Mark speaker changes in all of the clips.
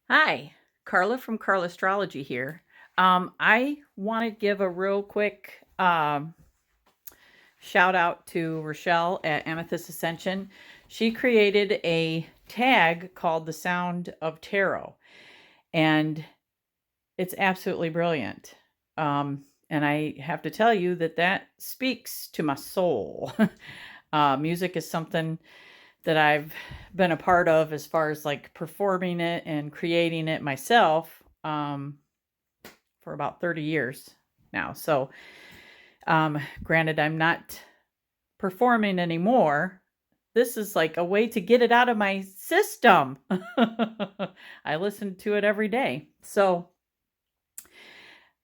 Speaker 1: Hi, Carla from Carla Astrology here. I want to give a real quick shout out to Rochelle at Amethyst Ascension. She created a tag called The Sound of Tarot, and it's absolutely brilliant. And I have to tell you that speaks to my soul. Music is something that I've been a part of as far as like performing it and creating it myself. For about 30 years now. So, granted, I'm not performing anymore. This is like a way to get it out of my system. I listen to it every day. So,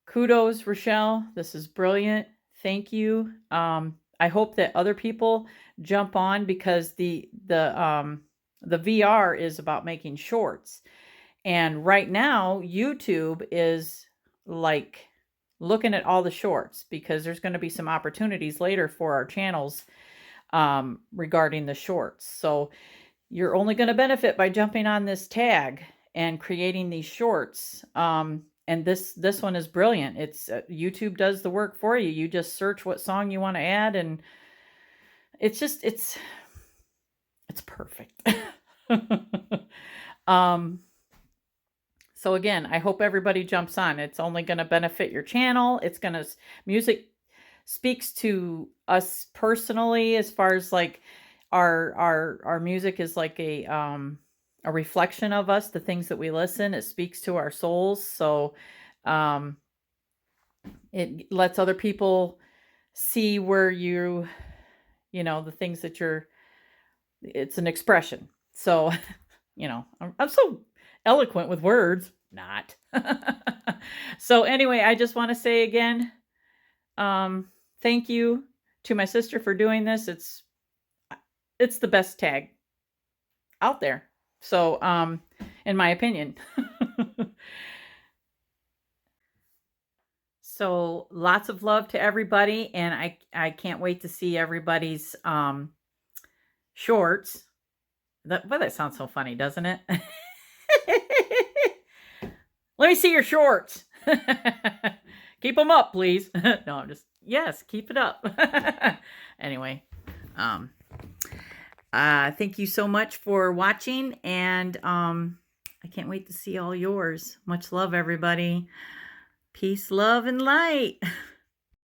Speaker 1: kudos, Rochelle. This is brilliant. Thank you. I hope that other people jump on because the VR is about making shorts. And right now, YouTube is like looking at all the shorts because there's going to be some opportunities later for our channels regarding the shorts. So you're only going to benefit by jumping on this tag and creating these shorts. And this one is brilliant. It's YouTube does the work for you. You just search what song you want to add, and it's perfect. um, So again, I hope everybody jumps on. It's only going to benefit your channel. It's going to music speaks to us personally as far as like our music is like a reflection of us, the things that we listen. It speaks to our souls. So um it lets other people see where the things that it's an expression. So I'm so eloquent with words. Not. So anyway, I just want to say again, thank you to my sister for doing this. It's the best tag out there. So, in my opinion. So lots of love to everybody, and I can't wait to see everybody's shorts. That sounds so funny, doesn't it? Let me see your shorts. Keep them up, please. No, yes, keep it up. Anyway, thank you so much for watching, and I can't wait to see all yours. Much love, everybody. Peace, love, and light.